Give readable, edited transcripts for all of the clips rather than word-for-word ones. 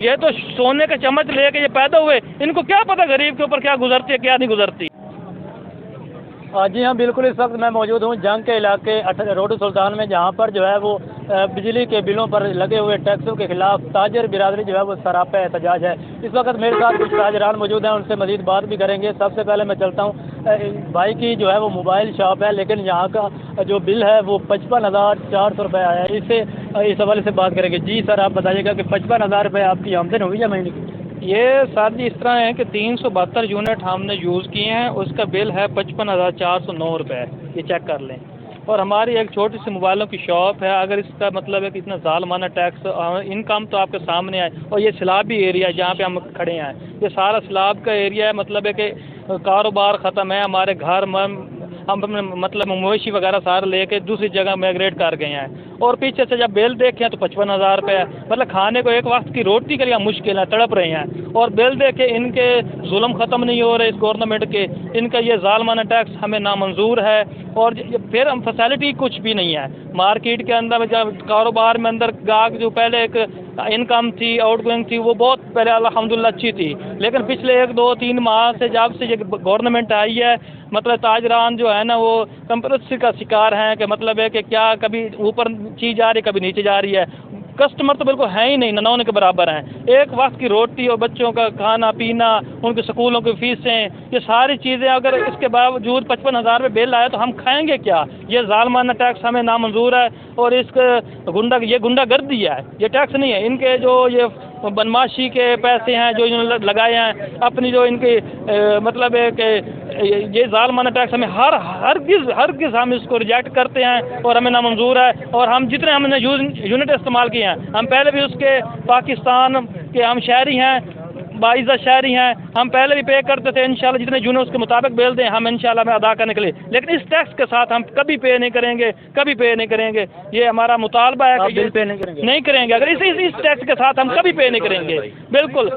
یہ تو سونے کا چمچ لے کے یہ پیدا ہوئے، ان کو کیا پتہ غریب کے اوپر کیا گزرتی ہے کیا نہیں گزرتی۔ جی ہاں بالکل، اس وقت میں موجود ہوں جنگ کے علاقے روڈ سلطان میں، جہاں پر جو ہے وہ بجلی کے بلوں پر لگے ہوئے ٹیکسوں کے خلاف تاجر برادری جو ہے وہ سراپا احتجاج ہے۔ اس وقت میرے ساتھ کچھ تاجران موجود ہیں، ان سے مزید بات بھی کریں گے۔ سب سے پہلے میں چلتا ہوں، بھائی کی جو ہے وہ موبائل شاپ ہے، لیکن یہاں کا جو بل ہے وہ 55,400 روپے آیا ہے۔ اس حوالے سے بات کریں گے۔ جی سر، آپ بتائیے گا کہ 55,000 روپے آپ کی آمدن ہوئی ہے مہینے کی؟ یہ سر جی اس طرح ہے کہ 372 یونٹ ہم نے یوز کیے ہیں، اس کا بل ہے 55,409 روپے، یہ چیک کر لیں۔ اور ہماری ایک چھوٹی سی موبائلوں کی شاپ ہے، اگر اس کا مطلب ہے کہ اتنا ظالمانہ ٹیکس انکم تو آپ کے سامنے آئے، اور یہ سیلابی ایریا ہے جہاں پہ ہم کھڑے ہیں، یہ سارا سیلاب کا ایریا ہے، مطلب ہے کہ کاروبار ختم ہے، ہمارے گھر ہم مطلب مویشی وغیرہ سارے لے کے دوسری جگہ مائگریٹ کر گئے ہیں، اور پیچھے سے جب بل دیکھیں تو 55,000 روپے ہے، مطلب کھانے کو ایک وقت کی روٹی کے لیے مشکل ہے، تڑپ رہے ہیں، اور بل دیکھیں ان کے ظلم ختم نہیں ہو رہے اس گورنمنٹ کے، ان کا یہ ظالمانہ ٹیکس ہمیں نامنظور ہے، اور پھر ہم فیسلٹی کچھ بھی نہیں ہے مارکیٹ کے اندر، جب کاروبار میں اندر گاہک جو پہلے ایک انکم تھی آؤٹ گوئنگ تھی وہ بہت پہلے الحمدللہ اچھی تھی، لیکن پچھلے 1-2-3 ماہ سے جب سے یہ گورنمنٹ آئی ہے، مطلب تاجران جو ہے نا وہ کمپلسری کا شکار ہیں، کہ مطلب ہے کہ کیا کبھی اوپر چیز جا رہی ہے کبھی نیچے جا رہی ہے، کسٹمر تو بالکل ہیں ہی نہیں، نہ کے برابر ہیں، ایک وقت کی روٹی اور بچوں کا کھانا پینا، ان کے سکولوں کی فیسیں، یہ ساری چیزیں اگر اس کے باوجود 55,000 روپے بل آیا تو ہم کھائیں گے کیا؟ یہ ظالمانہ ٹیکس ہمیں نامنظور ہے، اور اس کے یہ گنڈا گردی ہے، یہ ٹیکس نہیں ہے، ان کے جو یہ بدماشی کے پیسے ہیں جو انہوں نے لگائے ہیں اپنی، جو ان کی مطلب ہے کہ یہ ظالمانہ ٹیکس ہمیں ہرگز ہم اس کو ریجیکٹ کرتے ہیں، اور ہمیں نامنظور ہے، اور ہم جتنے ہم نے یونٹ استعمال کیے ہیں، ہم پہلے بھی اس کے پاکستان کے ہم شہری ہیں، باعزت شہری ہیں، ہم پہلے بھی پے کرتے تھے، انشاءاللہ جتنے یونٹ اس کے مطابق بل دیں ہم انشاءاللہ میں ادا کرنے کے لیے، لیکن اس ٹیکس کے ساتھ ہم کبھی پے نہیں کریں گے، کبھی پے نہیں کریں گے، یہ ہمارا مطالبہ ہے کہ بل پے نہیں کریں گے، اگر اس ٹیکس کے ساتھ ہم کبھی پے نہیں کریں گے، بالکل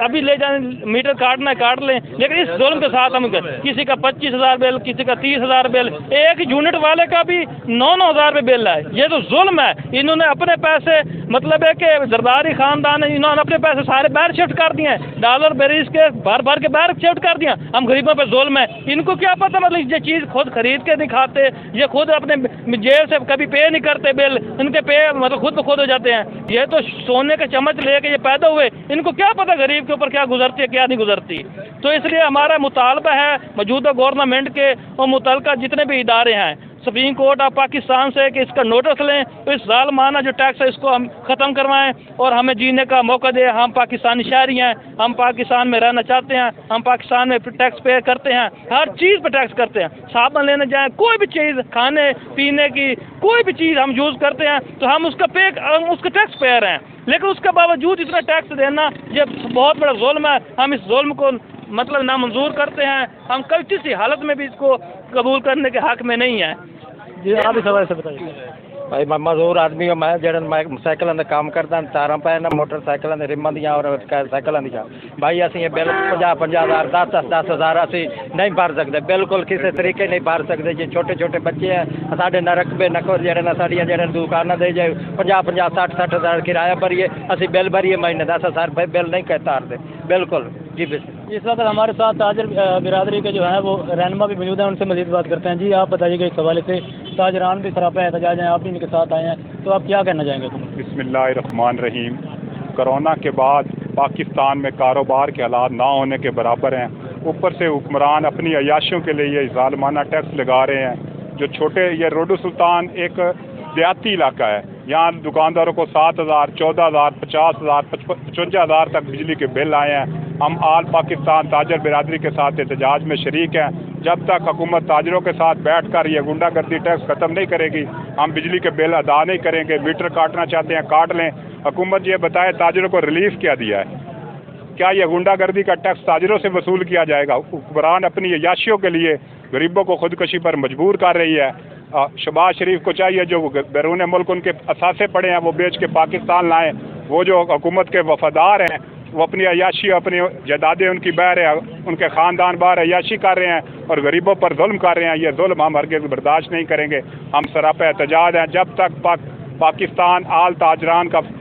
ابھی لے جائیں میٹر کاٹنا ہے کاٹ لیں، لیکن اس ظلم کے ساتھ ہم کسی کا 25,000 بل، کسی کا 30,000 بل، ایک یونٹ والے کا بھی 9,000 روپے بل ہے، یہ تو ظلم ہے، انہوں نے اپنے پیسے مطلب ہے کہ زرداری خاندان ہے، انہوں نے اپنے پیسے سارے باہر شفٹ کر دیے ہیں، ڈالر بیریز کے بھر کے باہر شفٹ کر دیا، ہم غریبوں پہ ظلم ہے، ان کو کیا پتہ، مطلب یہ چیز خود خرید کے نہیں کھاتے، یہ خود اپنے جیب سے کبھی پے نہیں کرتے بل، ان کے پے مطلب خود بخود ہو جاتے ہیں، یہ تو سونے کا چمچ لے کے یہ پیدا ہوئے، ان کو کیا پتہ غریب کے اوپر کیا گزرتی ہے کیا نہیں گزرتی۔ تو اس لیے ہمارا مطالبہ ہے موجودہ گورنمنٹ کے اور متعلقہ جتنے بھی ادارے ہیں، سپریم کورٹ آف پاکستان سے کہ اس کا نوٹس لیں، تو اس ظالمانہ جو ٹیکس ہے اس کو ہم ختم کروائیں، اور ہمیں جینے کا موقع دے، ہم پاکستانی شہری ہیں، ہم پاکستان میں رہنا چاہتے ہیں، ہم پاکستان میں ٹیکس پے کرتے ہیں، ہر چیز پہ ٹیکس کرتے ہیں، صابن لینے جائیں کوئی بھی چیز کھانے پینے کی کوئی بھی چیز ہم یوز کرتے ہیں تو ہم اس کا ٹیکس پیئر ہیں، لیکن اس کے باوجود اتنا ٹیکس دینا یہ بہت بڑا ظلم ہے، ہم اس ظلم کو مطلب نامنظور کرتے ہیں، ہم کسی حالت میں بھی اس کو قبول کرنے کے حق میں نہیں ہیں۔ جی آپ اس حوالے سے بتائیے۔ بھائی میں مزدور آدمی ہوں، میں جڑا سائیکلوں کا کام کرتا ہوں، تاراں پہ نا موٹر سائیکلوں کے رماں دیاں اور سائیکلوں دیا، بھائی اسی یہ بل 50,000 10,000 اسی نہیں بھر سکتے، بالکل کسی طریقے نہیں بھر سکتے، جی چھوٹے چھوٹے بچے ہیں ساڈے نہ رقبے نہ کو جڑے نہ ساڈیاں جڑے دکاناں دے جائے 50 60,000 کرایہ بھریے، اسی بل بھریے مہینے 10,000 روپے بل نہیں کہتا ارتے بالکل۔ جی اس وقت ہمارے ساتھ تاجر برادری کے جو ہیں وہ رہنما بھی موجود ہیں، ان سے مزید بات کرتے ہیں۔ جی آپ بتائیے گا اس حوالے سے، تاجران بھی سراپا احتجاج ہیں، آپ بھی ان کے ساتھ آئے ہیں، تو آپ کیا کہنا چاہیں گے؟ بسم اللہ الرحمن الرحیم۔ کرونا کے بعد پاکستان میں کاروبار کے حالات نہ ہونے کے برابر ہیں، اوپر سے حکمران اپنی عیاشیوں کے لیے یہ ظالمانہ ٹیکس لگا رہے ہیں، جو چھوٹے یہ روڈو سلطان ایک دیہاتی علاقہ ہے، یہاں دکانداروں کو 7,000 14,000 50,000 55,000 تک بجلی کے بل آئے ہیں۔ ہم آل پاکستان تاجر برادری کے ساتھ احتجاج میں شریک ہیں، جب تک حکومت تاجروں کے ساتھ بیٹھ کر یہ گنڈا گردی ٹیکس ختم نہیں کرے گی ہم بجلی کے بل ادا نہیں کریں گے۔ میٹر کاٹنا چاہتے ہیں کاٹ لیں، حکومت یہ بتائے تاجروں کو ریلیف کیا دیا ہے، کیا یہ گنڈا گردی کا ٹیکس تاجروں سے وصول کیا جائے گا؟ حکمران اپنی عیاشیوں کے لیے غریبوں کو خودکشی پر مجبور کر رہی ہے۔ شہباز شریف کو چاہیے جو بیرون ملک ان کے اثاثے پڑے ہیں وہ بیچ کے پاکستان لائیں، وہ جو حکومت کے وفادار ہیں وہ اپنی عیاشی اپنی جائیدادیں ان کی بہ رہے ہیں، ان کے خاندان باہر عیاشی کر رہے ہیں اور غریبوں پر ظلم کر رہے ہیں، یہ ظلم ہم ہرگز برداشت نہیں کریں گے۔ ہم سراپا احتجاج ہیں جب تک پاکستان آل تاجران کا